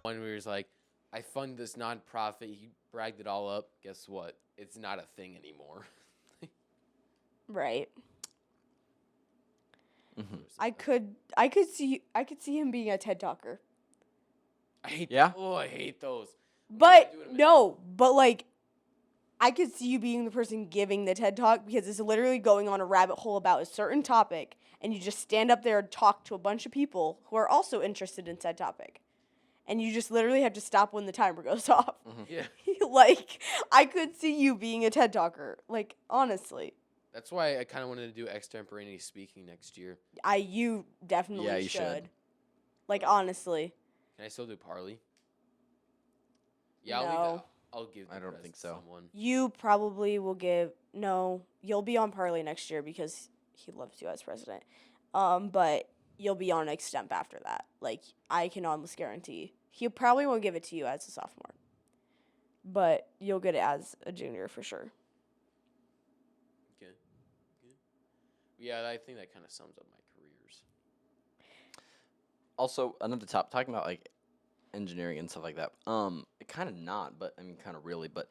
One where he's like, I fund this nonprofit. He bragged it all up. Guess what? It's not a thing anymore. Right. Mm-hmm. I could see him being a TED talker. I hate I hate those. But no, but like I could see you being the person giving the TED talk because it's literally going on a rabbit hole about a certain topic and you just stand up there and talk to a bunch of people who are also interested in said topic. And you just literally have to stop when the timer goes off. Mm-hmm. Yeah. Like, I could see you being a TED talker. Like, honestly. That's why I kind of wanted to do extemporaneous speaking next year. You definitely should. Like, honestly. Can I still do Parley? Yeah, No. I'll give. I don't think so. Someone. You probably will give. No, you'll be on Parley next year because he loves you as president. But you'll be on extemp after that. Like, I can almost guarantee. He probably won't give it to you as a sophomore. But you'll get it as a junior for sure. Okay. Yeah, I think that kind of sums up my careers. Also, another top talking about like engineering and stuff like that. Kind of not, but I mean, kind of really, but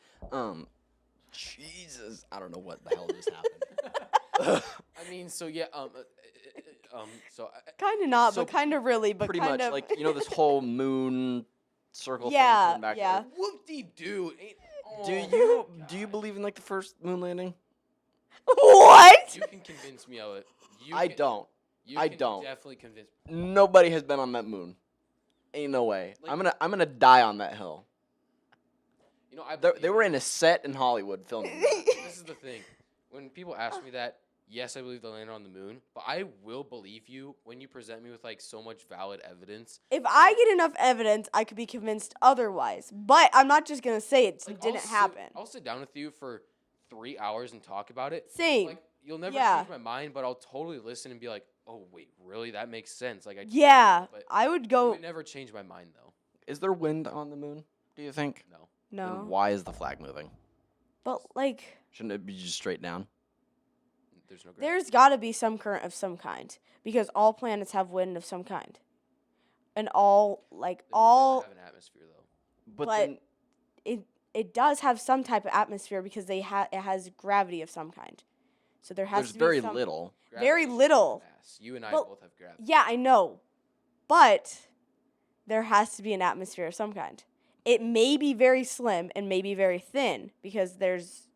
Jesus, I don't know what the hell just happened. I mean, so yeah, so Kind of not, So but kind of really, but pretty kind much of like this whole moon circle Yeah, thing coming back. yeah. whoop-de-doo. Do you believe in like the first moon landing? What? You can convince me of it. I don't. You I can don't. definitely convince me. Nobody has been on that moon. Ain't no way. Like- I'm gonna die on that hill. You know, I They were in a set in Hollywood filming. This is the thing. When people ask me that, yes, I believe they landed on the moon, but I will believe you when you present me with like so much valid evidence. If I get enough evidence, I could be convinced otherwise. But I'm not just going to say it Like, didn't happen. I'll sit down with you for 3 hours and talk about it. Same. Like, you'll never Yeah. change my mind, but I'll totally listen and be like, "Oh wait, really? That makes sense." Like Yeah, but I would it go. would never change my mind though. Is there wind on the moon? Do you think? No. No. Then why is the flag moving? But, like, Shouldn't it be just straight down? There's no gravity. there's got to be some current of some kind. Because all planets have wind of some kind. And all, like, The moon all. doesn't have an atmosphere though. But, But then, it does have some type of atmosphere because it has gravity of some kind. So there has there's to be very some, little. Very Gravity is little. mass. You and I Well, both have gravity. Yeah, I know. But there has to be an atmosphere of some kind. It may be very slim and may be very thin because it's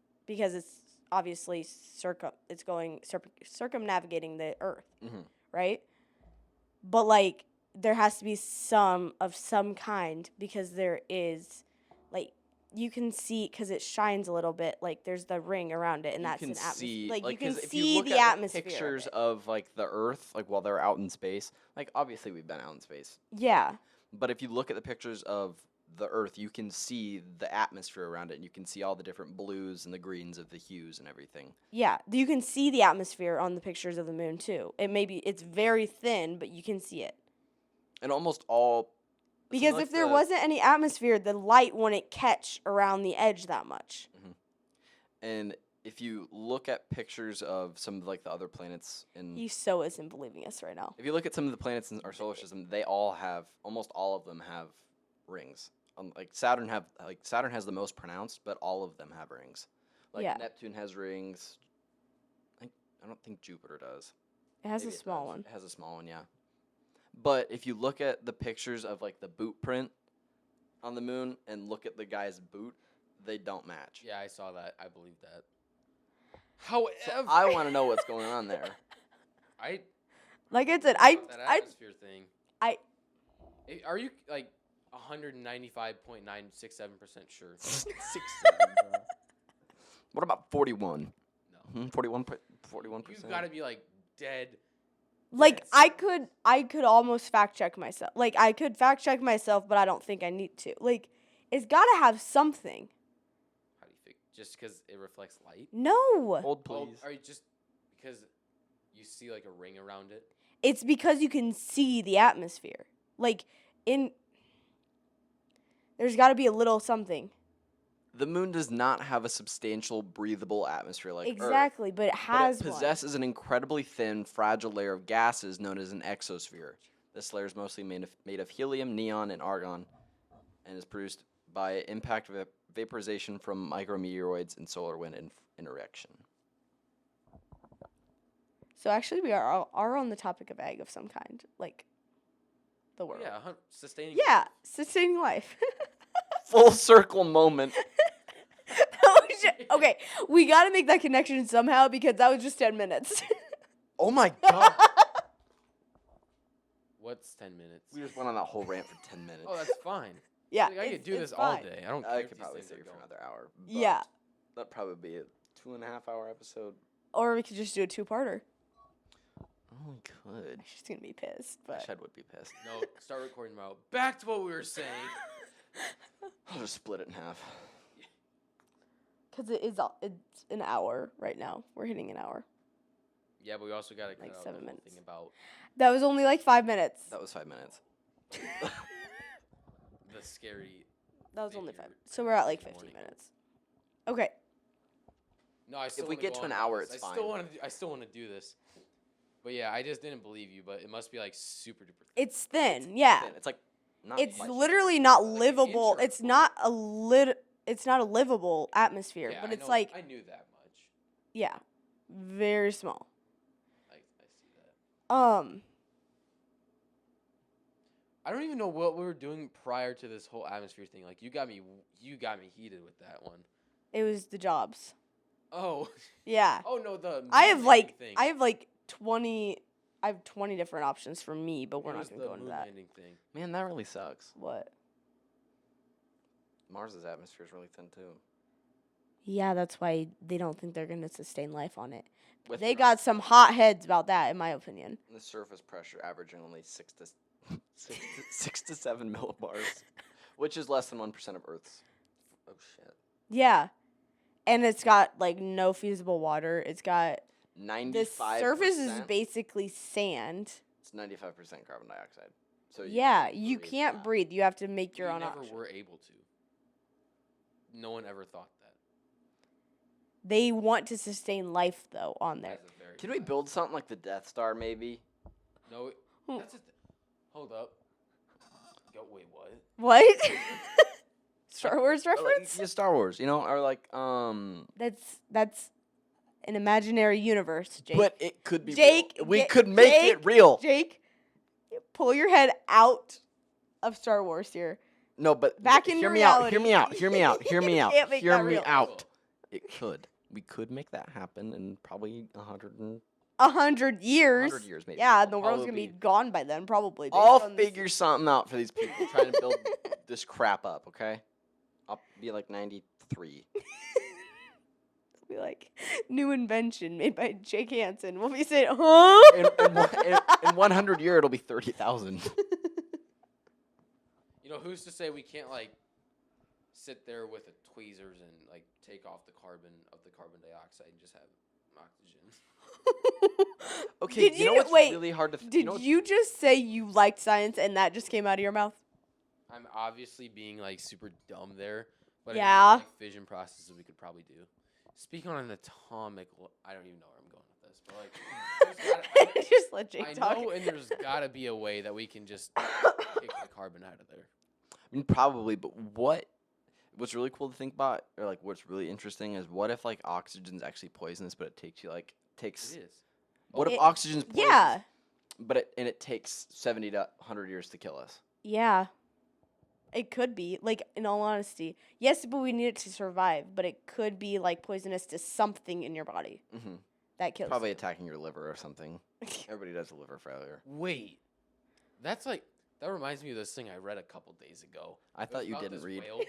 obviously circumnavigating the Earth, Mhm. right? But like there has to be some of some kind because there is like you can see because it shines a little bit like there's the ring around it and that's an atmosphere. Like you can 'cause if see look the at atmosphere. pictures of it. of like the Earth, like while they're out in space. Like obviously we've been out in space, Yeah. but if you look at the pictures of the Earth, you can see the atmosphere around it, and you can see all the different blues and the greens of the hues and everything. Yeah, you can see the atmosphere on the pictures of the moon too. It's very thin, but you can see it. And almost all Because if there wasn't any atmosphere, the light wouldn't catch around the edge that much. and if you look at pictures of some of like the other planets in He so isn't believing us right now. if you look at some of the planets in our solar system, they all have almost all of them have rings. Like Saturn has the most pronounced, but all of them have rings. Like Yeah. Neptune has rings. I don't think Jupiter does. It has Maybe a it small does. one. It has a small one, yeah. But if you look at the pictures of like the boot print on the moon and look at the guy's boot, they don't match. Yeah, I saw that. I believe that. However, So I want to know what's going on there. Like I said, that atmosphere thing. Are you like 195.967% sure? 6, 7, bro. What about 41? No. 41%. You've got to be like dead. like Yes. I could almost fact check myself. Like I could fact check myself, but I don't think I need to. Like it's got to have something. How do you think? Just because it reflects light? No. Hold, Oh, please. are you just because you see like a ring around it? It's because you can see the atmosphere. Like there's got to be a little something. The moon does not have a substantial breathable atmosphere like Earth. Exactly, but it has But it one. possesses an incredibly thin, fragile layer of gases known as an exosphere. This layer is mostly made of helium, neon, and argon, and is produced by impact vaporization from micrometeoroids and solar wind interaction. So actually, we are on the topic of egg of some kind, like the world. Yeah, sustaining. Yeah, sustaining life. Full circle moment. Okay, we got to make that connection somehow because that was just 10 minutes. Oh my god. What's 10 minutes? We just went on that whole rant for 10 minutes. Oh, that's fine. Yeah, Like, I could do it's this all fine. day. I don't care. I if could these probably things stay are here for going. another hour. But Yeah. That'd probably be a 2.5-hour episode. Or we could just do a 2-parter. Oh, we could. She's gonna be pissed, but Shed would be pissed. No, start recording tomorrow. Back to what we were saying. I'll just split it in half. because it's an hour right now. We're hitting an hour. Yeah, but we also got to cut Like out 7 the whole minutes. thing about That was only like 5 minutes. That was 5 minutes. the scary. That was only figure 5. So we're at like in the 15 morning. minutes. Okay. No, I still we wanna get go to an on hour, this. it's I still fine. want to. I still want to do this. But yeah, I just didn't believe you. But it must be like super duper. It's thin. Yeah. It's like not It's much. literally not Like an livable. intro. It's not a It's not a livable atmosphere, Yeah, but I it's know- like I knew that much. yeah, very small. I see that. I don't even know what we were doing prior to this whole atmosphere thing. Like you got me heated with that one. It was the jobs. Oh. Yeah. Oh no, the I have moon like landing thing. I have like 20 I have 20 different options for me, but we're It not was going to the go into moon that. landing thing. Man, that really sucks. What? Mars's atmosphere is really thin too. Yeah, that's why they don't think they're going to sustain life on it. With They the- got some hot heads about that in my opinion. the surface pressure averaging only 6 to 7 millibars, which is less than 1% of Earth's. Oh shit. Yeah. And it's got like no feasible water. It's got 95%. the surface is basically sand. It's 95% carbon dioxide. So Yeah, you breathe can't that. breathe. You have to make your We own never oxygen. were able to. No one ever thought that. They want to sustain life though on there. That's a very Can we bad- build something like the Death Star, maybe? No, Hmm. that's hold up. Yo, wait, what? What? Star Wars Or like, reference? yeah, Star Wars, or like That's an imaginary universe, Jake. But it could be Jake, real. We Jake- could make Jake- it real. Jake, pull your head out of Star Wars here. No, but Back hear into me out. reality. Hear me out. Hear me out. Hear me You out. can't make Hear that me real. out. It could. We could make that happen in probably 100 100 years. 100 years, maybe. Yeah, and the world's Probably gonna be be- gone by then, probably. based I'll on this- figure something out for these people trying to build this crap up, okay? I'll be like 93. Be like new invention made by Jake Hansen. We'll be saying, huh? In 100 years, it'll be 30,000. You know, who's to say we can't like sit there with the tweezers and like take off the carbon of the carbon dioxide and just have oxygen? Okay, Did you know you- what's wait, really hard to... Did know what's- you just say you liked science and that just came out of your mouth? I'm obviously being like super dumb there, but Yeah. like fission processes we could probably do. Speaking on an atomic, I don't even know where I'm going with this, but like, there's Just let Jake I talk. know, and there's gotta be a way that we can just kick the carbon out of there. I mean, probably, but what's really cool to think about, or like what's really interesting is what if like oxygen's actually poisonous, but it takes you like It is. what if It- oxygen's poisonous, Yeah. but it takes 70 to 100 years to kill us? Yeah. It could be. Like, in all honesty. Yes, but we need it to survive. But it could be, like, poisonous to something in your body Mm-hmm. that kills Probably attacking your liver or something. Everybody does a liver failure. Wait, that reminds me of this thing I read a couple days ago. I It was thought you about didn't this read. whale,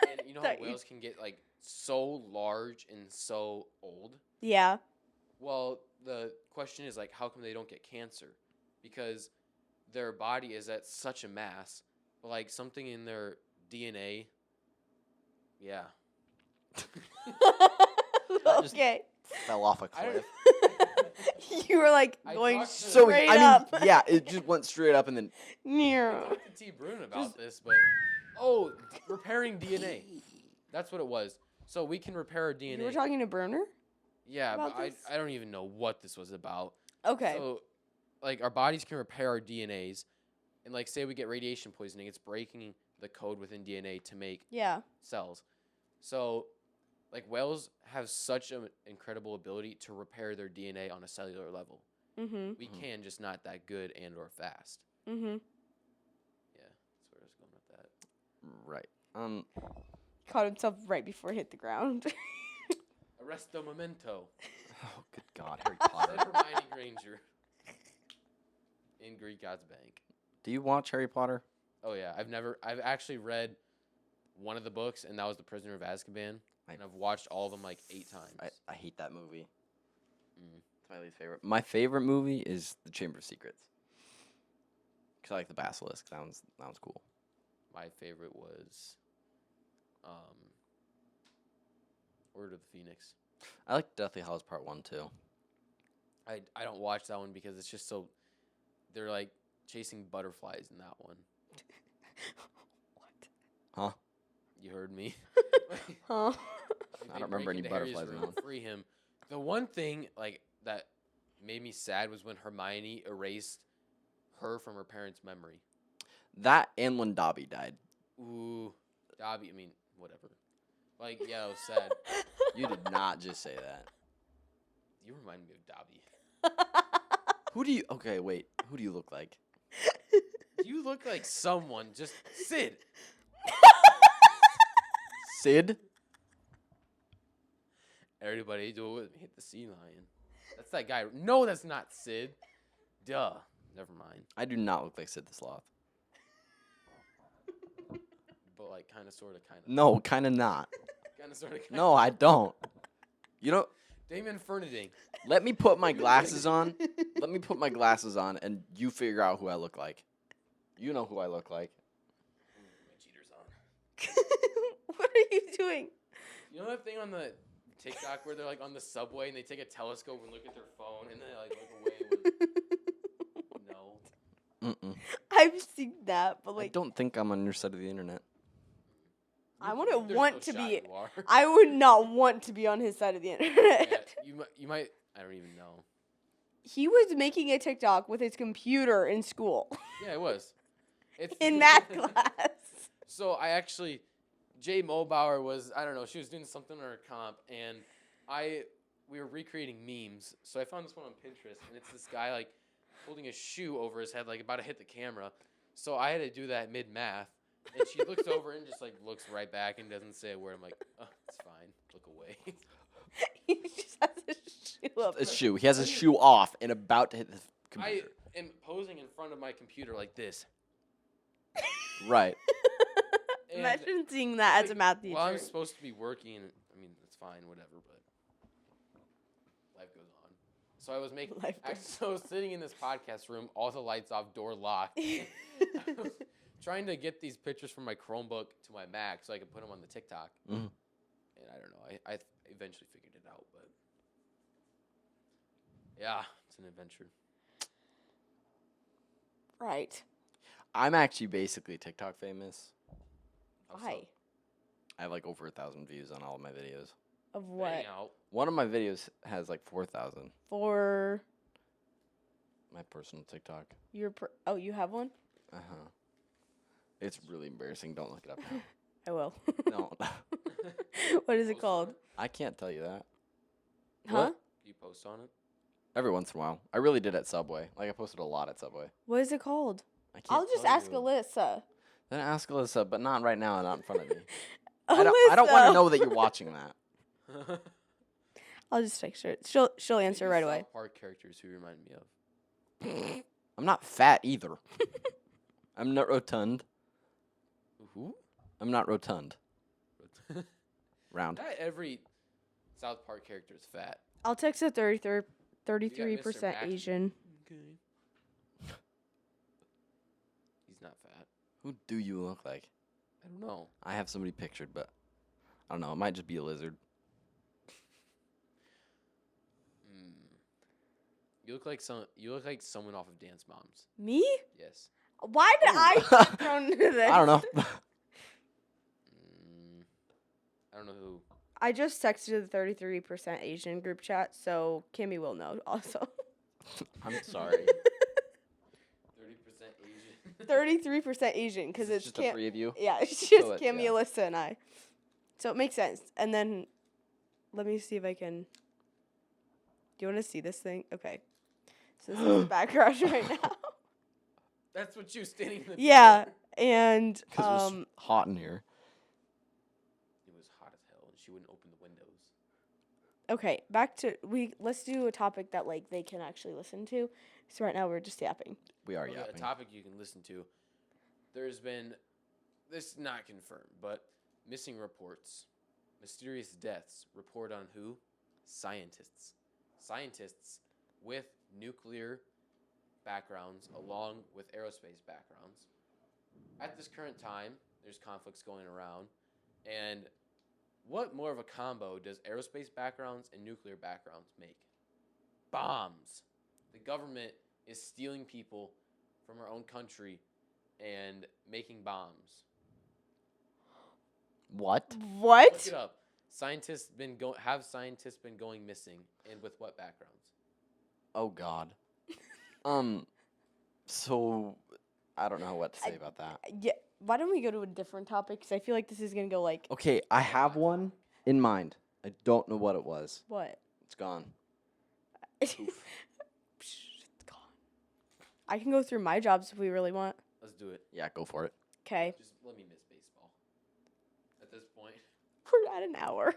and you know how Thought you- whales can get like so large and so old? Yeah. Well, the question is like, how come they don't get cancer? Because their body is at such a mass, but like something in their DNA. Yeah. just- Okay. Fell off a I don't- cliff. You were, like, I going talked to- So straight I mean, up. yeah, it just went straight up and then I Near. talked to T. Bruin about this, but repairing DNA. That's what it was. So we can repair our DNA. You were talking to Bruner? Yeah, but about this? I don't even know what this was about. Okay. So, like, our bodies can repair our DNAs, And like, say we get radiation poisoning, it's breaking the code within DNA to make Yeah. cells. So, like, whales have such an incredible ability to repair their DNA on a cellular level. Mhm. We can, just not that good and or fast. Mhm. Yeah, that's where I was going with that. Right. Caught himself right before he hit the ground. Arresto memento. Oh, good God, Harry Potter. Said Hermione Granger. In Greek God's Bank. Do you watch Harry Potter? Oh yeah, I've actually read one of the books, and that was The Prisoner of Azkaban, and I've watched all of them like 8 times. I hate that movie. Mm. It's my least favorite. My favorite movie is The Chamber of Secrets. Cause I like the basilisk. That one's cool. My favorite was Order of the Phoenix. I like Deathly Hallows Part 1 too. I don't watch that one because it's just so they're like chasing butterflies in that one. What? Huh? You heard me. Huh? I don't remember any butterflies in that one. Free him. The one thing like that made me sad was when Hermione erased her from her parents' memory. That and when Dobby died. Ooh, Dobby. I mean, whatever. Like, yeah, it was sad. You did not just say that. You remind me of Dobby. Who do you? Okay, wait. Who do you look like? You look like someone. Just Sid. Sid? Everybody do it with me. Hit the sea lion. That's that guy. No, that's not Sid. Duh. Never mind. I do not look like Sid the Sloth. But like, kind of, sort of, kind of. No, kind of not. Kind of, sort of, kind of. No, I don't. You know, Damon Fernanding. let me put my glasses on. Let me put my glasses on, and you figure out who I look like. You know who I look like. My cheaters on. What are you doing? You know that thing on the TikTok where they're like on the subway and they take a telescope and look at their phone and they like look away with no. Mm-mm. I've seen that, but I like don't think I'm on your side of the internet. I wouldn't There's want no to shot be. you are. I would not want to be on his side of the internet. Yeah, you might. I don't even know. He was making a TikTok with his computer in school. Yeah, it was. It's In math class. So I actually, Jay Mulbauer was, I don't know, she was doing something on her comp, and we were recreating memes. So I found this one on Pinterest, and it's this guy like holding a shoe over his head, like about to hit the camera. So I had to do that mid math, and she looks over and just like looks right back and doesn't say a word. I'm like, oh, it's fine, look away. He just has his shoe up. A shoe. He has his shoe off and about to hit the I computer. am posing in front of my computer like this. Right. And Imagine seeing that as a like, math teacher. well, I'm supposed to be working. I mean, it's fine, whatever, but life goes on. So I was making. Life goes So I was sitting in this podcast room, all the lights off, door locked. I was trying to get these pictures from my Chromebook to my Mac so I could put them on the TikTok. Mhm. And I don't know. I eventually figured it out, but yeah, it's an adventure. Right. I'm actually basically TikTok famous. How so? Why? I have like over 1,000 views on all of my videos. Of Bang what? out. One of my videos has like 4,000. For My personal TikTok. your oh, you have one? Uh-huh. It's really embarrassing. Don't look it up now. I will. No. What is it Post on called? it? I can't tell you that. Huh? What? Do you post on it? Every once in a while. I really did at Subway. Like I posted a lot at Subway. What is it called? I can't I'll just tell ask you. Alyssa. Then ask Alyssa, but not right now, not in front of me. I don't want to know that you're watching that. I'll just text her. She'll answer right away. South Park characters who remind me of. I'm not fat either. I'm not rotund. Who? I'm not rotund. Round. Not every South Park character is fat. I'll text a 33% Mr. Max. Asian. Okay. He's not fat. Who do you look like? I don't know. I have somebody pictured, but I don't know. It might just be a lizard. You look like someone off of Dance Moms. Me? Yes. Why did I get thrown into this? I don't know. I don't know who. I just texted the 33% Asian group chat, so Kimmy will know also. I'm sorry. 30% Asian. 33% Asian because it's just the three of you. Yeah, it's just So Cammy, yeah. Alyssa, and I. So it makes sense. And then, let me see if I can. Do you want to see this thing? Okay. So this is the background right now. That's what you standing in the Yeah, door. and Because it was hot in here. It was hot as hell, and she wouldn't open the windows. okay, let's do a topic that like they can actually listen to. So right now we're just yapping. We are Okay, a yapping. topic you can listen to. There's been, this is not confirmed, but missing reports, mysterious deaths. Report on who? Scientists. Scientists with nuclear backgrounds along with aerospace backgrounds. At this current time, there's conflicts going around, and what more of a combo does aerospace backgrounds and nuclear backgrounds make? Bombs. The government is stealing people from our own country and making bombs. What? What? Look it up. Scientists have scientists been going missing, and with what backgrounds? Oh God. So I don't know what to say about that. Yeah. Why don't we go to a different topic? Because I feel like this is gonna go like Okay, I have one in mind. I don't know what it was. what? It's gone. It's gone. I can go through my jobs if we really want. Let's do it. Yeah, go for it. Okay. Just let me miss baseball. At this point. We're at an hour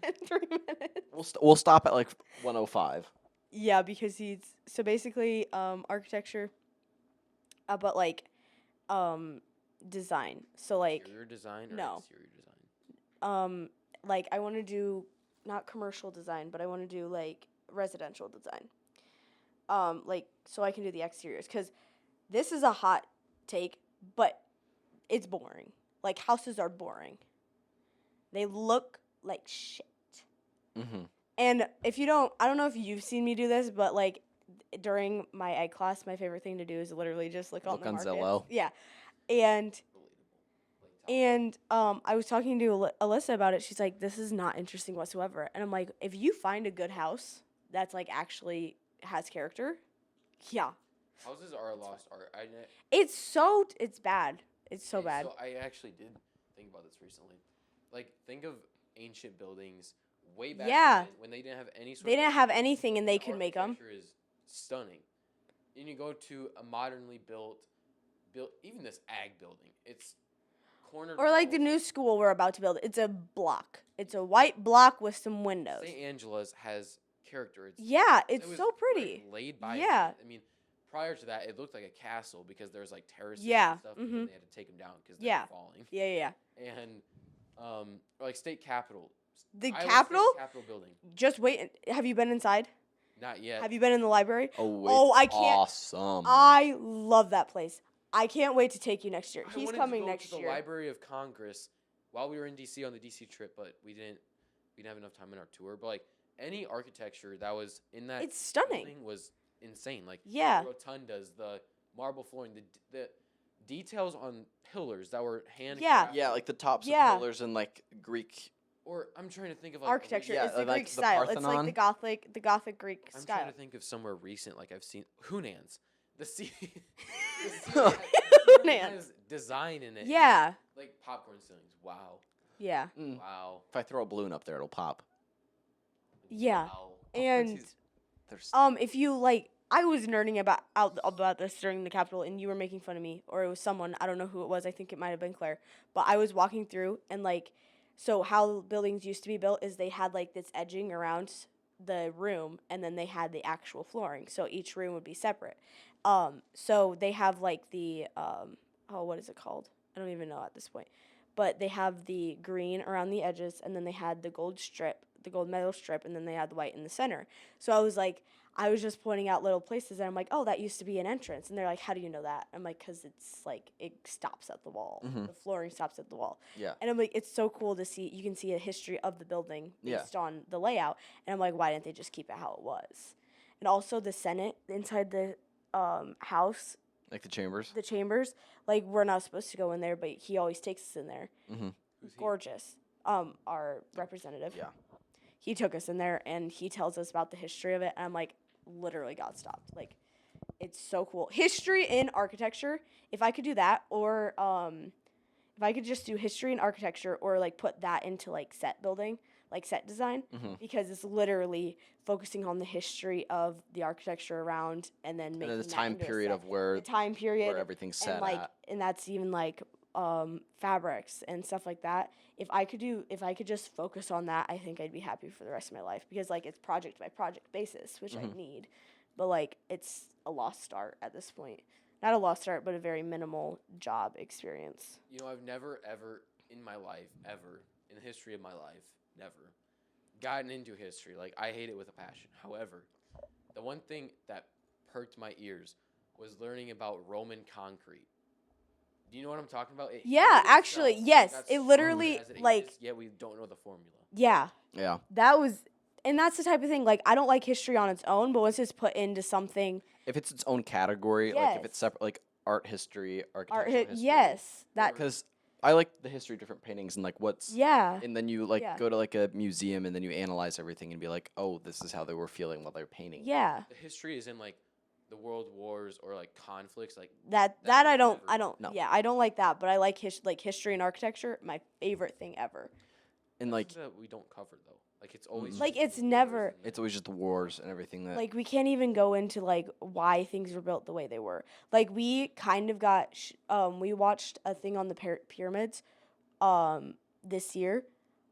and 3 minutes. We'll stop at like 105. Yeah, because he's so basically architecture, but like design. So like Interior design or no. exterior design? Like I want to do not commercial design, but I want to do like residential design. Like so I can do the exteriors because this is a hot take, but it's boring. Like houses are boring. They look like shit. Mm-hmm. And if you don't, I don't know if you've seen me do this, but like during my ed class, my favorite thing to do is literally just look on the markets. Zillow. Yeah, and I was talking to Alyssa about it. She's like, "This is not interesting whatsoever." And I'm like, "If you find a good house that's like actually has character, yeah, Houses are a lost art. it's bad. It's so bad. So I actually did think about this recently. Like, think of ancient buildings way back when they didn't have any sort They of didn't have anything, and they could make them. architecture is stunning. And you go to a modernly built even this ag building. It's cornered Or like the walls. new school we're about to build. It's a block. It's a white block with some windows. St. Angela's has character. Yeah, It it's was so pretty. laid by Yeah. hand. I mean, prior to that, it looked like a castle because there was like terraces Yeah, and stuff. And mhm. they had to take them down because they Yeah. were falling. Yeah. And or like State Capitol. The Iowa State Capitol? Capitol building. Just wait. Have you been inside? Not yet. Have you been in the library? Oh, I can't. Awesome. I love that place. I can't wait to take you next year. I He's wanted coming to go next to the year. Library of Congress while we were in DC on the DC trip, but we didn't have enough time in our tour. But like any architecture that was in that It's stunning. building was insane. Like Yeah. the rotundas, the marble flooring, the details on pillars that were hand Yeah, like the tops Yeah. of pillars and like Greek. Or I'm trying to think of like Architecture. Yeah, It's the like Greek the style. It's like Parthenon. the Gothic Greek I'm style. trying to think of somewhere recent. Like I've seen Hunan's. The sea. Hunan's. has design in it. Yeah. Like popcorn ceilings. Wow. Yeah. Mm. Wow. If I throw a balloon up there, it'll pop. Yeah. Wow. And There's if you like, I was nerding about this during the Capitol, and you were making fun of me, or it was someone, I don't know who it was. I think it might have been Claire, but I was walking through, and like, so how buildings used to be built is they had like this edging around the room, and then they had the actual flooring, so each room would be separate. So they have like the what is it called? I don't even know at this point, but they have the green around the edges, and then they had the gold metal strip, and then they had the white in the center. So I was just pointing out little places, and I'm like, oh, that used to be an entrance. And they're like, how do you know that? I'm like, because it's like, it stops at the wall. Mhm. The flooring stops at the wall. Yeah. And I'm like, it's so cool to see. You can see a history of the building Yeah. based on the layout. And I'm like, why didn't they just keep it how it was? And also the Senate, inside the house, like the chambers. the chambers, like, we're not supposed to go in there, but he always takes us in there. Mm-hmm. Who's he? Gorgeous. Our representative. Yeah. He took us in there, and he tells us about the history of it, and I'm like, literally got stopped. Like, It's so cool. History and architecture. If I could do that, or if I could just do history and architecture, or like put that into like set building, like set design, because it's literally focusing on the history of the architecture around, and then making the that time into a period set. of where the time period where everything's set and like at. and that's even like fabrics and stuff like that. If I could just focus on that, I think I'd be happy for the rest of my life, because like it's project by project basis, which I need. But like it's a lost art at this point. Not a lost art, but a very minimal job experience. You know, I've never ever in my life, ever in the history of my life, never gotten into history. Like, I hate it with a passion. However, the one thing that perked my ears was learning about Roman concrete. Do you know what I'm talking about? Yeah, in actually, itself yes. got It stronger literally, as it like- exists, yet we don't know the formula. Yeah, Yeah. that was, and that's the type of thing. Like, I don't like history on its own, but once it's put into something, If it's its own category, like if it's Yes. separate, like art history, architectural art, history. yes, that, Because I like the history of different paintings and like what's. yeah, And then you like Yeah. go to like a museum and then you analyze everything and be like, oh, this is how they were feeling while they were painting. yeah. The history is in like the world wars or like conflicts, like That That I was don't, never- No. yeah, I don't like that. But I like history and architecture. My favorite thing ever. And that's like something that we don't cover though. Like it's always Like, just it's the wars never- and it's always just the wars and everything that. Like, we can't even go into like why things were built the way they were. Like, we kind of got we watched a thing on the pyramids this year.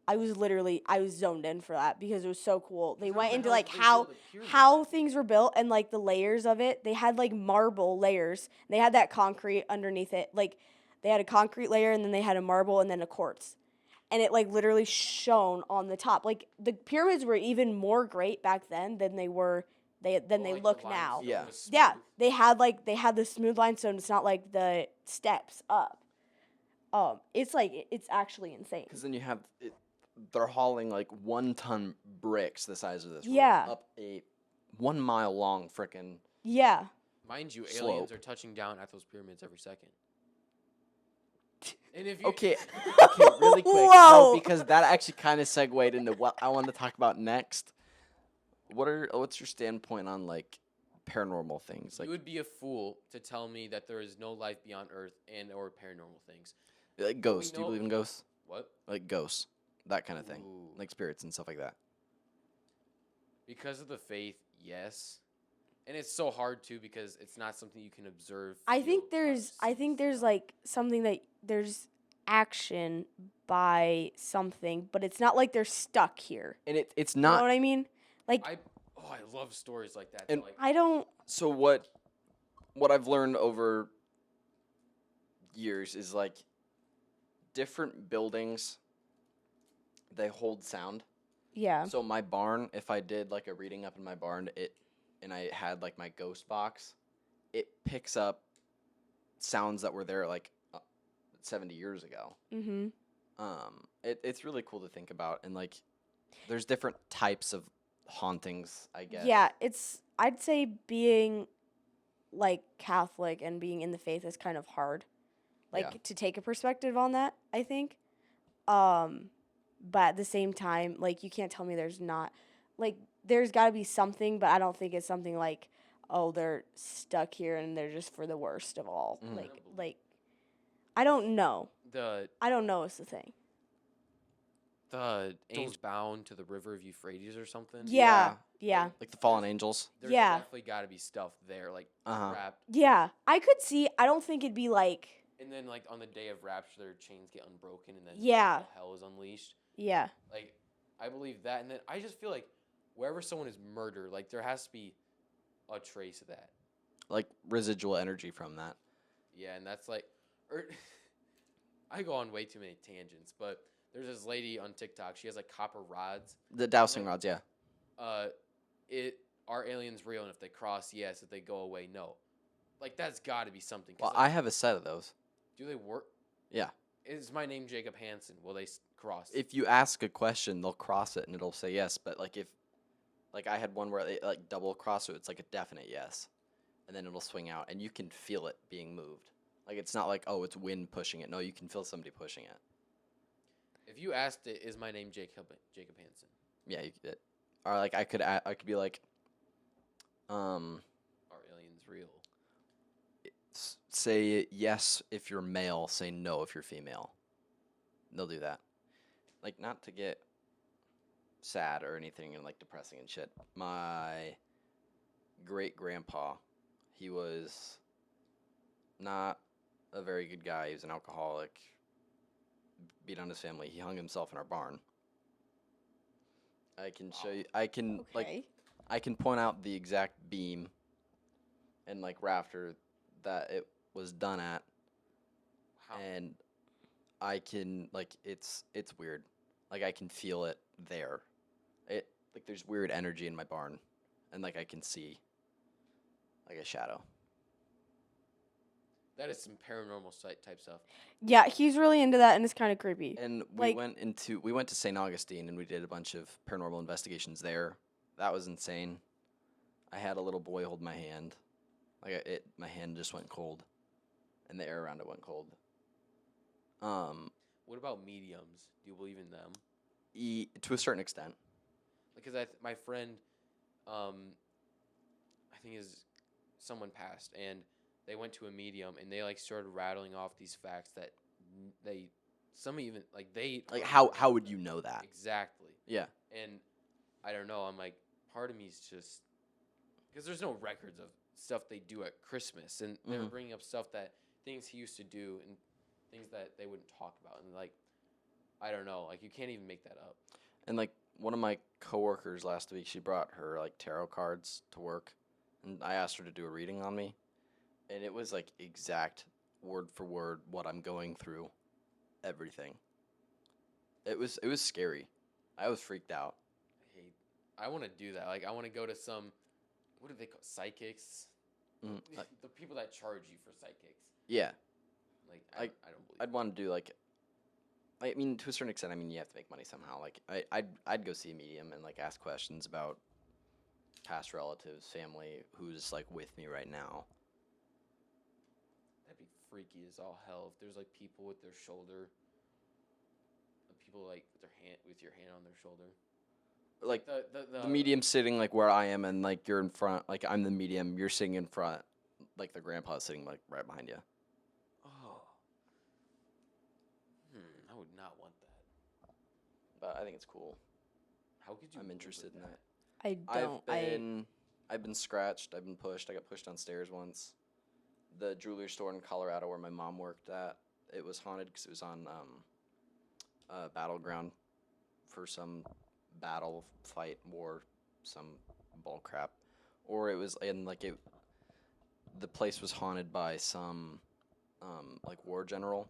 I was zoned in for that because it was so cool. They How went the into hell like did they build the pyramid? how things were built and like the layers of it. They had like marble layers. They had that concrete underneath it. Like, they had a concrete layer, and then they had a marble, and then a quartz. And it like literally shone on the top. Like, the pyramids were even more great back then than they were they Oh, like the look now. limestone Yeah. was Yeah, smooth. they had the smooth limestone. It's not like the steps up. It's like it's actually insane. Because then you have they're hauling like 1-ton bricks the size of this room Yeah. up a 1 mile long frickin' Yeah, Mind you, slope. aliens are touching down at those pyramids every second. And if you Okay, really quick. No, Whoa. because that actually kind of segued into what I wanted to talk about next. What's your standpoint on like paranormal things? Like you would be a fool to tell me that there is no life beyond Earth and or paranormal things. ghosts. Do you know- believe in ghosts? What? Like ghosts, that kind of thing, Ooh. like spirits and stuff like that. Because of the faith, yes. And it's so hard too because it's not something you can observe. I feel, think touch, see, there's smell. like something that there's action by something, but it's not like they're stuck here. And it's You know not. what I mean? Like, I love stories like that. And- like I don't. So what I've learned over years is like different buildings, they hold sound. Yeah. So my barn, if I did like a reading up in my barn, and I had like my ghost box, it picks up sounds that were there like 70 years ago. Mhm. It's really cool to think about, and like there's different types of hauntings, I guess. Yeah, I'd say being like Catholic and being in the faith is kind of hard. Like, Yeah. to take a perspective on that, I think. But at the same time, like, you can't tell me there's not, like, there's got to be something, but I don't think it's something like, oh, they're stuck here and they're just for the worst of all. Mhm. Like I don't know. the I don't know is the thing. angels bound to the river of Euphrates or something. Yeah. Yeah. Like the fallen angels. There's Yeah. definitely got to be stuff there, like Uh-huh. wrapped. Yeah. I could see, I don't think it'd be like, And then, like on the day of rapture, their chains get unbroken, and then Yeah. all hell is unleashed. yeah. Like, I believe that, and then I just feel like wherever someone is murdered, like there has to be a trace of that. Like residual energy from that. Yeah, and that's like, I go on way too many tangents, but there's this lady on TikTok. She has like copper rods. The dowsing Like- rods, yeah. Are aliens real? And if they cross, yes. If they go away, no. Like that's got to be something. 'cause, Well, like, I have a set of those. do they work? Yeah. Is my name Jacob Hansen? Will they cross? If you ask a question, they'll cross it and it'll say yes. But like if, like I had one where they like double cross, so it's like a definite yes, and then it'll swing out, and you can feel it being moved. Like it's not like, oh, it's wind pushing it. No, you can feel somebody pushing it. If you asked it, is my name Jacob Hansen? Yeah, you could. Or like I could be like, Are aliens real? say yes if you're male, say no if you're female. They'll do that. Like, not to get sad or anything and like depressing and shit. My great grandpa, he was not a very good guy. He was an alcoholic, beat on his family. He hung himself in our barn. I can show you. I can Okay. I can point out the exact beam and like rafter that it was done at, How? and I can like it's weird. Like I can feel it there. It like there's weird energy in my barn, and like I can see like a shadow. That is some paranormal type stuff. Yeah, he's really into that, and it's kind of creepy. And we Like- went to St. Augustine and we did a bunch of paranormal investigations there. That was insane. I had a little boy hold my hand. My hand just went cold, and the air around it went cold. What about mediums? Do you believe in them? To a certain extent. Because my friend, I think someone passed, and they went to a medium, and they like started rattling off these facts that some even like they Like how would you know that? exactly. Yeah. And I don't know. I'm like, part of me's just because there's no records of stuff they do at Christmas, and they're Mhm. bringing up stuff things he used to do and things that they wouldn't talk about, and like, I don't know. Like, you can't even make that up. And like one of my coworkers last week, she brought her like tarot cards to work, and I asked her to do a reading on me, and it was like exact word for word what I'm going through, everything. It was scary. I was freaked out. I want to do that. Like, I want to go to some, what do they call psychics? Mhm. The people that charge you for psychics. Yeah, Like, I- I don't believe. I'd want to do like. I mean, to a certain extent, I mean, you have to make money somehow. Like, I'd go see a medium and like ask questions about past relatives, family, who's like with me right now. That'd be freaky as all hell if there's like people with their shoulder, people like with your hand on their shoulder. Like The the medium sitting like where I am, and like you're in front. Like I'm the medium, you're sitting in front. Like the grandpa's sitting like right behind you. Oh. I would not want that. But I think it's cool. How could you? I'm live interested with in that. I don't. I've been scratched. I've been pushed. I got pushed downstairs once. The jewelry store in Colorado where my mom worked at, it was haunted because it was on a battleground for some battle, fight, war, some bull crap, or it was in like it. The place was haunted by some like war general,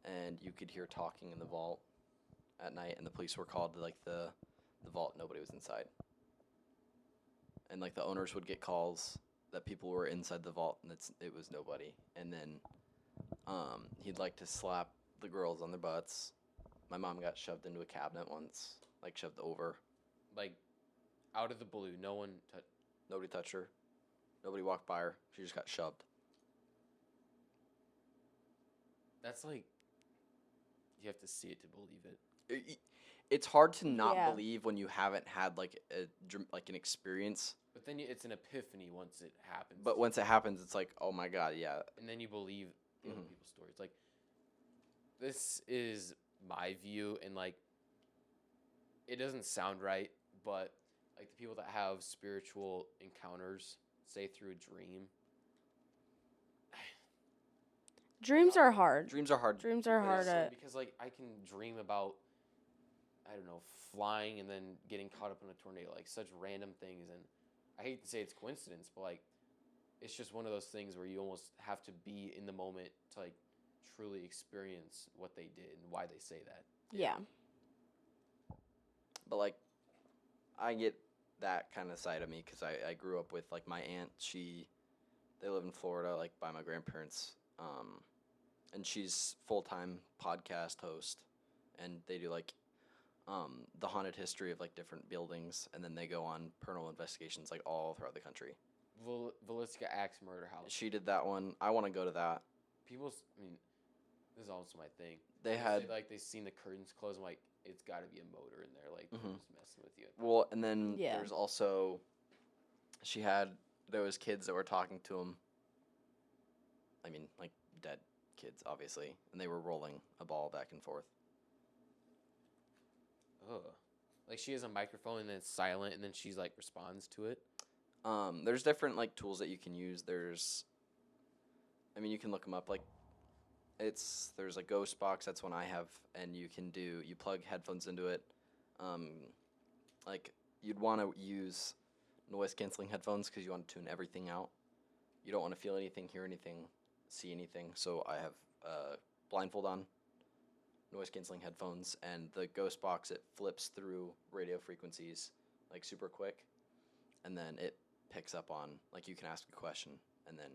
and you could hear talking in the vault at night, and the police were called to like the vault. Nobody was inside. And like the owners would get calls that people were inside the vault, and it was nobody. And then he'd like to slap the girls on their butts. My mom got shoved into a cabinet once, like shoved over. like out of the blue. No one. Nobody touched her. Nobody walked by her. She just got shoved. That's like. You have to see it to believe it. It's hard to not Yeah. believe when you haven't had like an experience. But then it's an epiphany once it happens. But once it happens, it's like, oh my god, yeah. And then you believe the other Mhm. people's stories. Like, this is my view, and like, it doesn't sound right, but like the people that have spiritual encounters, say through a dream. Dreams are hard. Dreams are hard. Dreams are hard because like I can dream about, I don't know, flying and then getting caught up in a tornado, like such random things. And I hate to say it's coincidence, but like, it's just one of those things where you almost have to be in the moment to like truly experience what they did and why they say that. Yeah. But like, I get that kind of side of me because I grew up with like my aunt. They live in Florida, like by my grandparents, and she's full-time podcast host, and they do like the haunted history of like different buildings, and then they go on paranormal investigations like all throughout the country. Velisca Axe Murder House. She did that one. I want to go to that. I mean, this is also my thing. They When had say, like, they seen the curtains close. I'm like, it's got to be a motor in there. Like, they're Mhm. just messing with you. well, and then Yeah. there's also there was kids that were talking to him. like dead kids, obviously, and they were rolling a ball back and forth. Oh, like she has a microphone and then it's silent, and then she's like responds to it. There's different like tools that you can use. You can look them up. Like, there's a ghost box. That's one I have, and you plug headphones into it. Like you'd want to use noise canceling headphones because you want to tune everything out. You don't want to feel anything, hear anything, see anything. So I have blindfold on, noise canceling headphones, and the ghost box, it flips through radio frequencies like super quick, and then it picks up on, like, you can ask a question and then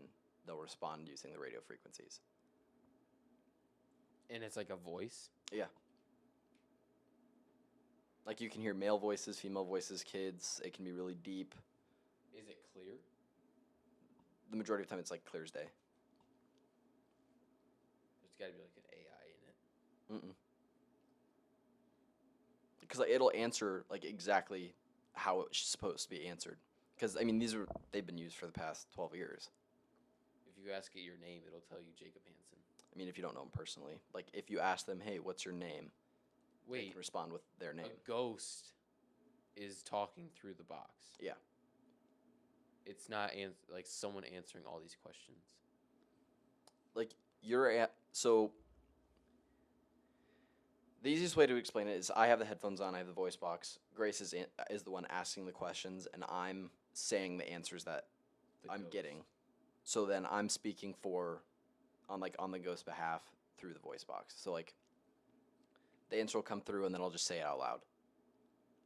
they'll respond using the radio frequencies. And it's like a voice? Yeah. Like you can hear male voices, female voices, kids. It can be really deep. Is it clear? The majority of the time it's like clear as day. There's got to be like an AI in it. Because like, it'll answer like exactly how it's supposed to be answered. Because they've been used for the past 12 years. If you ask it your name, it'll tell you Jacob Hansen. If you don't know them personally, like if you ask them, "Hey, what's your name?" They Wait, can respond with their name. a ghost is talking through the box. Yeah. It's not like someone answering all these questions. Like so the easiest way to explain it is I have the headphones on, I have the voice box. Grace is the one asking the questions, and I'm saying the answers that I'm ghost. getting. So then I'm speaking on the ghost's behalf through the voice box. So like the answer will come through, and then I'll just say it out loud.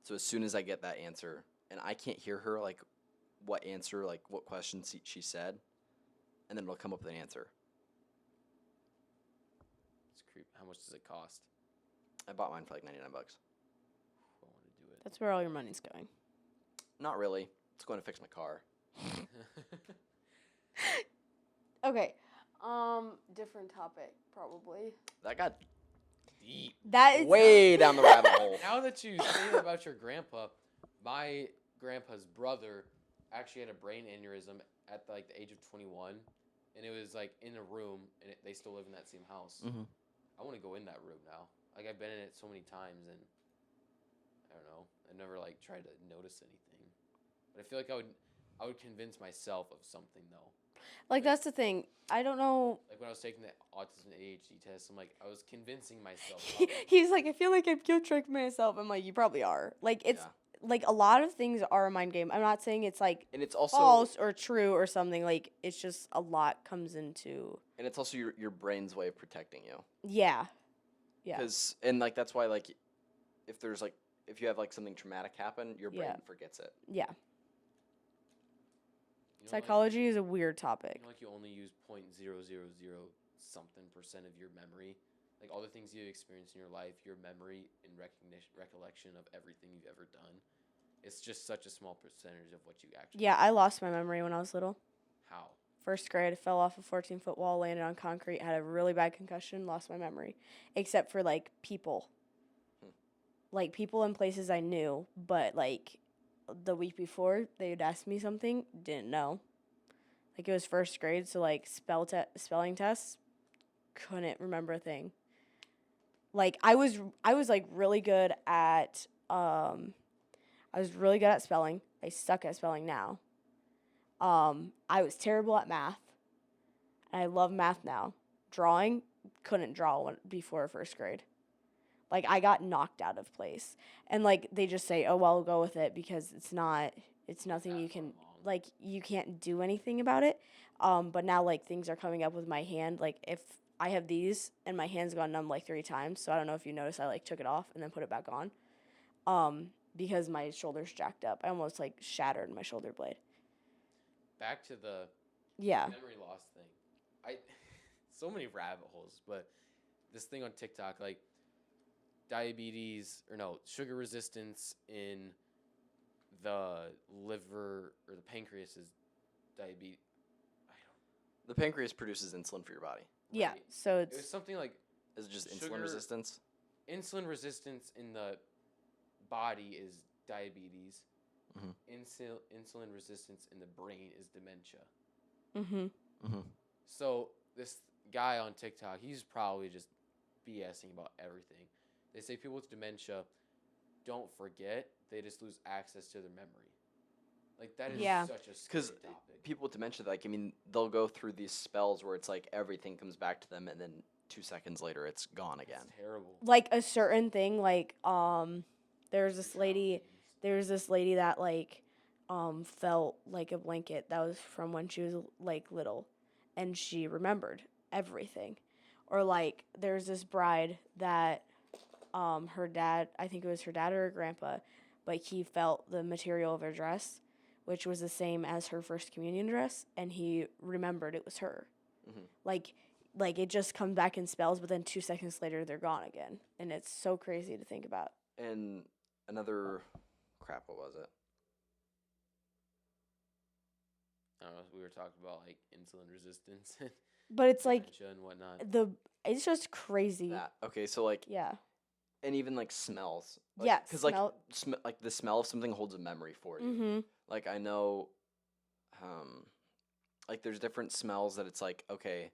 So as soon as I get that answer, and I can't hear her, like what answer, like what question she said, and then it'll come up with an answer. It's creepy. How much does it cost? I bought mine for like $99. I want to do it. That's where all your money's going. Not really. It's going to fix my car. Okay. Different topic, probably. That got Deep. That is way down the rabbit hole. Now that you say about your grandpa, my grandpa's brother actually had a brain aneurysm at like the age of 21, and it was like in a room, and they still live in that same house. Mm-hmm. I want to go in that room now. Like I've been in it so many times, and I don't know. I never like tried to notice anything, but I feel like I would convince myself of something though. like that's the thing. I don't know. Like when I was taking the autism and ADHD test, I'm like I was convincing myself. He's like, I feel like I'm guilt tripping myself. I'm like, you probably are. Like it's like a lot of things are a mind game. I'm not saying it's like And it's also false or true or something. Like it's just a lot comes into. And it's also your brain's way of protecting you. Yeah. Yeah. Because like that's why like if you have like something traumatic happen, your brain forgets it. Yeah. You know, Psychology is a weird topic. like you only use 0.000 something % of your memory. Like all the things you experience in your life, your memory and recollection of everything you've ever done, it's just such a small percentage of what you actually. Yeah, I lost my memory when I was little. How? First grade, I fell off a 14-foot wall, landed on concrete, had a really bad concussion, lost my memory. Except for, like, people. Like, people in places I knew, but, like, the week before, they would ask me something, didn't know. Like, it was first grade, so, like, spelling tests, couldn't remember a thing. Like, I was like, really good at, spelling. I suck at spelling now. I was terrible at math. And I love math now. Drawing, couldn't draw before first grade. Like, I got knocked out of place. And, like, they just say, oh, well, go with it because it's nothing you can, like, you can't do anything about it. But now, like, things are coming up with my hand. Like, if I have these and my hand's gone numb, like, 3 times. So I don't know if you noticed, I, like, took it off and then put it back on. Because my shoulder's jacked up. I almost, like, shattered my shoulder blade. Back to the memory loss thing. So many rabbit holes, but this thing on TikTok, like sugar resistance in the liver or the pancreas is diabetes. The pancreas produces insulin for your body. Yeah, Right. so It was it's something like Is it just Sugar- insulin resistance? insulin resistance in the body is diabetes. Mhm. Insulin resistance in the brain is dementia. mm-hmm. Mm-hmm. So this guy on TikTok, he's probably just BSing about everything. They say people with dementia don't forget; they just lose access to their memory. Like that is Yeah. such a scary Because topic. people with dementia, like, I mean, they'll go through these spells where it's like everything comes back to them, and then 2 seconds later, it's gone again. It's terrible. Like a certain thing, like there's this lady that like felt like a blanket that was from when she was like little, and she remembered everything. Or like there's this bride that her dad, I think it was her dad or her grandpa, but he felt the material of her dress, which was the same as her first communion dress, and he remembered it was her. Mhm. Like it just comes back in spells, but then 2 seconds later they're gone again, and it's so crazy to think about. And another, crap, what was it? I don't know. We were talking about like insulin resistance, and But it's like dementia and whatnot. it's just crazy. That. Okay, so like, Yeah. and even like smells. Like, Yeah, Because like, smell- like the smell of something holds a memory for you. Mhm. Like I know, like there's different smells that it's like, okay,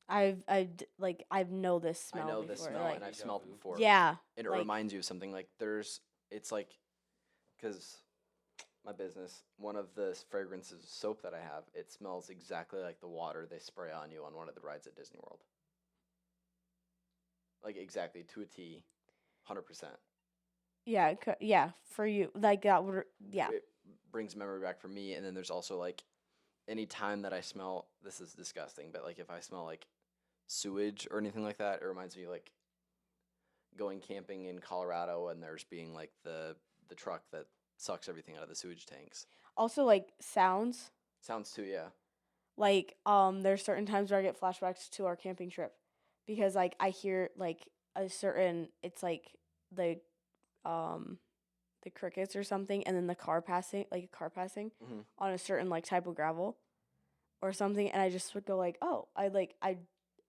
I know this smell. I know before. this smell like, and I've smelled it before. yeah. And it like- reminds you of something. Like it's like, because my business, one of the fragrances of soap that I have, it smells exactly like the water they spray on you on one of the rides at Disney World. Like exactly to a T, 100%. Yeah, yeah, for you. Like that would yeah. It brings memory back for me. And then there's also like, any time that I smell, this is disgusting, but like if I smell like sewage or anything like that, it reminds me like going camping in Colorado and there's being like the truck that sucks everything out of the sewage tanks. Also like sounds. Sounds too, yeah. Like there's certain times where I get flashbacks to our camping trip because like I hear like a certain it's like the crickets or something, and then the car passing Mhm. on a certain like type of gravel or something, and I just would go like, oh,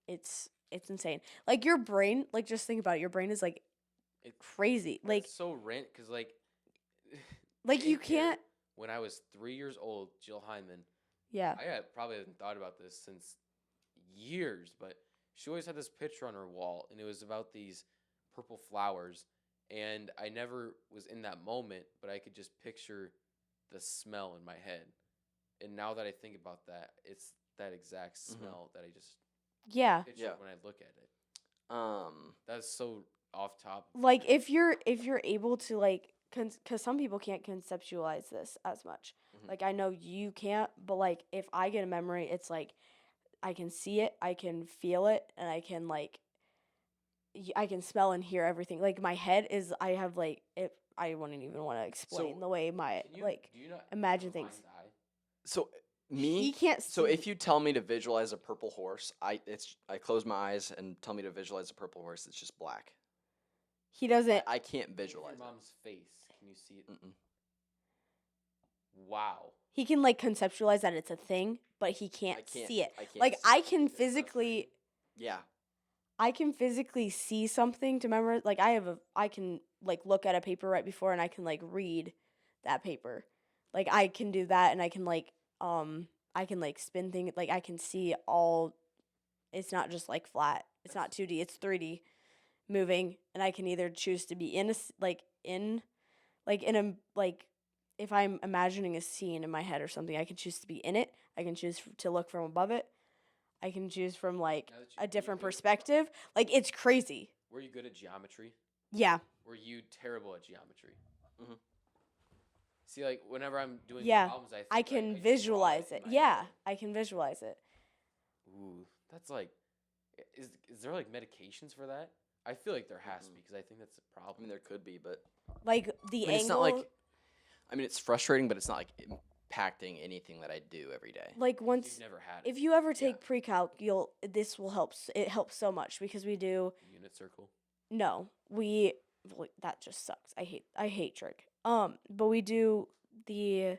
it's insane. Like your brain, like just think about it, your brain is like It- crazy. Like It's so rent because like you daycare, can't. When I was 3 years old, Jill Hyman, Yeah. I had probably hadn't thought about this since years, but she always had this picture on her wall, and it was about these purple flowers. And I never was in that moment, but I could just picture the smell in my head. And now that I think about that, it's that exact smell that I just Yeah. picture Yeah. when I look at it. That's so off top. Like if you're able to like because some people can't conceptualize this as much. Mhm. Like I know you can't, but like if I get a memory, it's like I can see it, I can feel it, and I can like I can smell and hear everything. Like my head is I have like it. I wouldn't even want to explain So, the way my Can you, like do you not imagine have a things. mind's eye? So me, He can't see. so if you tell me to visualize a purple horse, I close my eyes and tell me to visualize a purple horse. It's just black. He doesn't. I can't Look at visualize your it. mom's face. Can you see it? Mm-mm. Wow. He can like conceptualize that it's a thing, but he can't, I can't see it. I can't Like see I it. can It's physically. Yeah. I can physically see something to memorize. Like I can like look at a paper right before, and I can like read that paper. Like I can do that, and I can like spin things. Like I can see all. It's not just like flat. It's not 2D. It's 3D, moving, and I can either choose to be in if I'm imagining a scene in my head or something, I can choose to be in it. I can choose to look from above it. I can choose from like Now that a different good- perspective. Like it's crazy. Were you good at geometry? Yeah. Were you terrible at geometry? Mhm. See, like whenever I'm doing Yeah, problems, I think, I can just draw visualize in it. my Yeah, head. I can visualize it. Ooh, that's like, is there like medications for that? I feel like there has to be because I think that's a I problem. mean, there could be, but Like the I mean, angle. it's not like. I mean, it's frustrating, but it's not like impacting anything that I do every day. like once You've never had it. if you ever take pre-calc, this will help. It helps so much because we do Unit circle. no that just sucks. I hate trig. But we do the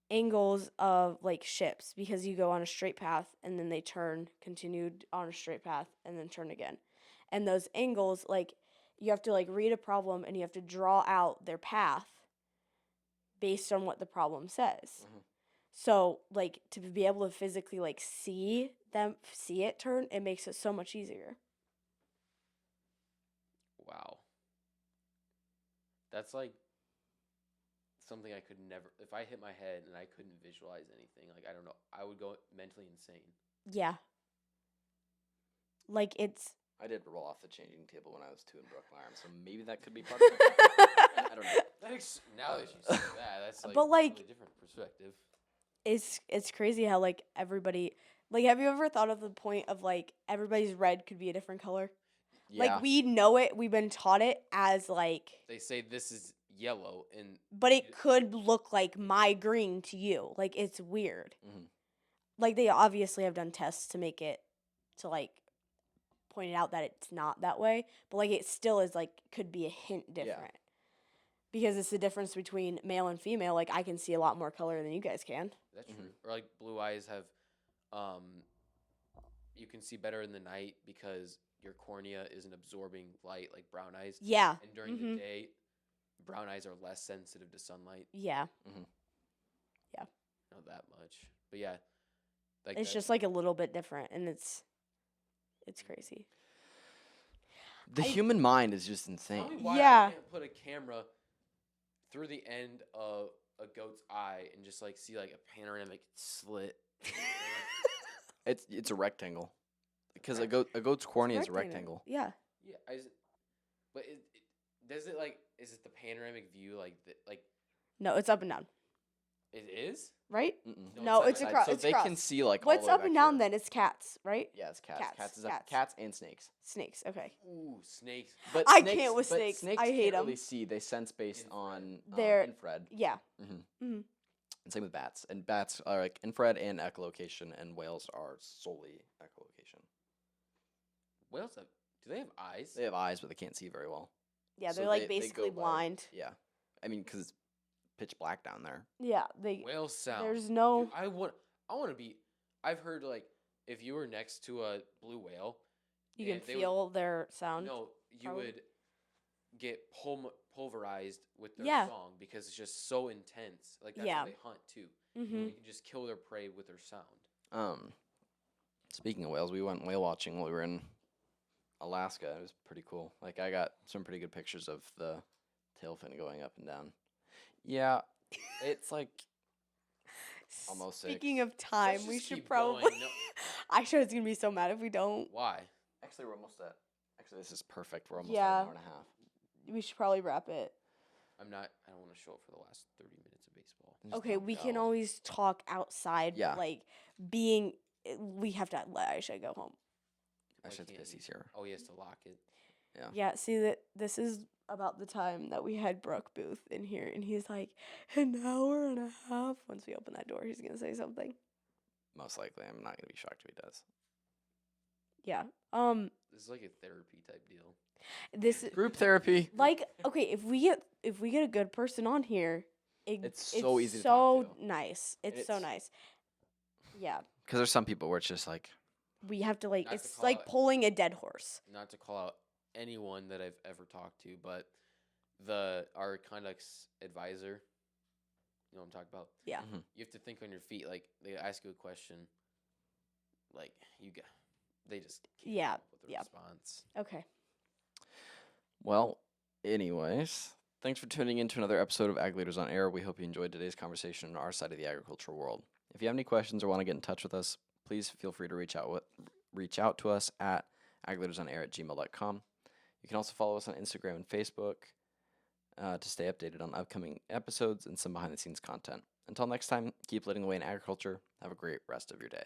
angles of like ships because you go on a straight path and then they turn, continued on a straight path and then turn again. And those angles, like you have to like read a problem and you have to draw out their path based on what the problem says. Mhm. So, like, to be able to physically, like, see it turn, it makes it so much easier. Wow. That's like something I could never. If I hit my head and I couldn't visualize anything, like I don't know, I would go mentally insane. Yeah. Like, it's. I did roll off the changing table when I was 2 in Brookline, so maybe that could be part of it. I don't know. Now that you say that, that's like, But, like, really different perspective. It's crazy how, like, everybody. Like, have you ever thought of the point of, like, everybody's red could be a different color? Yeah. Like, we know it, we've been taught it as, like. They say this is yellow, and But it could look like my green to you. Like, it's weird. Mhm. Like, they obviously have done tests to make it, to, like, point it out that it's not that way. But, like, it still is, like, could be a hint different. Because it's the difference between male and female. Like, I can see a lot more color than you guys can. that's true. Or like blue eyes have, you can see better in the night because your cornea isn't absorbing light like brown eyes. Yeah. And during the day, brown eyes are less sensitive to sunlight. Yeah. Not that much, but yeah, like It's just, like, a little bit different. And it's crazy. The human mind is just insane. Tell me why Yeah. I can't put a camera through the end of a goat's eye and just like see like a panoramic slit. It's a rectangle. Because a goat's cornea is a rectangle. Yeah. Yeah, but does it like is it the panoramic view like No, it's up and down. it is? Right? Mm-mm. No, side it's by side. across. So It's they across. can see like What's all the way up and back down here. then? It's cats, right? Yeah, it's cats. Cats. Cats and snakes. Snakes. Okay. Ooh, snakes. But I snakes, can't with but snakes. Snakes I hate can't 'em. really see. They sense based Infrared. on They're- infrared. Yeah. Mm-hmm. Mhm. And same with bats. And bats are like infrared and echolocation, and whales are solely echolocation. Whales have do they have eyes? They have eyes, but they can't see very well. Yeah, So they're like they go basically by- blind. Yeah, I mean, because it's pitch black down there. Yeah, they. Whale sound. There's no. Dude, I want to be. I've heard like if you were next to a blue whale, You can and they would- feel their sound. no, you probably. would get pulverized with their Yeah. song because it's just so intense. Like that's Yeah. how they hunt too. Mm-hmm. You can just kill their prey with their sound. Speaking of whales, we went whale watching while we were in Alaska. It was pretty cool. Like I got some pretty good pictures of the tail fin going up and down. Yeah, it's like almost 6. Speaking of time, Let's we just should keep probably. going. No. Actually, it's gonna be so mad if we don't. Why? Actually, we're almost at. Actually, this is perfect. We're almost Yeah. at an hour and a half. We should probably wrap it. I don't want to show up for the last 30 minutes of baseball. Just Okay, don't we can go. always talk outside. Yeah. But like being, we have to let Aisha go home. I Why should can't piss you? he's here. Oh, he has to lock it. Yeah, see that this is about the time that we had Brooke Booth in here, and he's like, an hour and a half. Once we open that door, he's gonna say something. Most likely, I'm not gonna be shocked if he does. Yeah. This is like a therapy type deal. This is Group therapy. like okay. If we get a good person on here, It's so easy to talk so to. nice. It's so It's- nice. Yeah, Because there's some people where it's just like, we have to like. Not to It's call like out- pulling a dead horse. Not to call out anyone that I've ever talked to, but our conduct advisor, you know what I'm talking about? Yeah. Mhm. You have to think on your feet. Like they ask you a question, like they just can't Yeah, come up with a yeah. response. Okay. well, anyways, thanks for tuning in to another episode of Ag Leaders on Air. We hope you enjoyed today's conversation on our side of the agricultural world. If you have any questions or want to get in touch with us, please feel free to reach out to us at agleadersonair@gmail.com. You can also follow us on Instagram and Facebook to stay updated on upcoming episodes and some behind-the-scenes content. Until next time, keep leading the way in agriculture. Have a great rest of your day.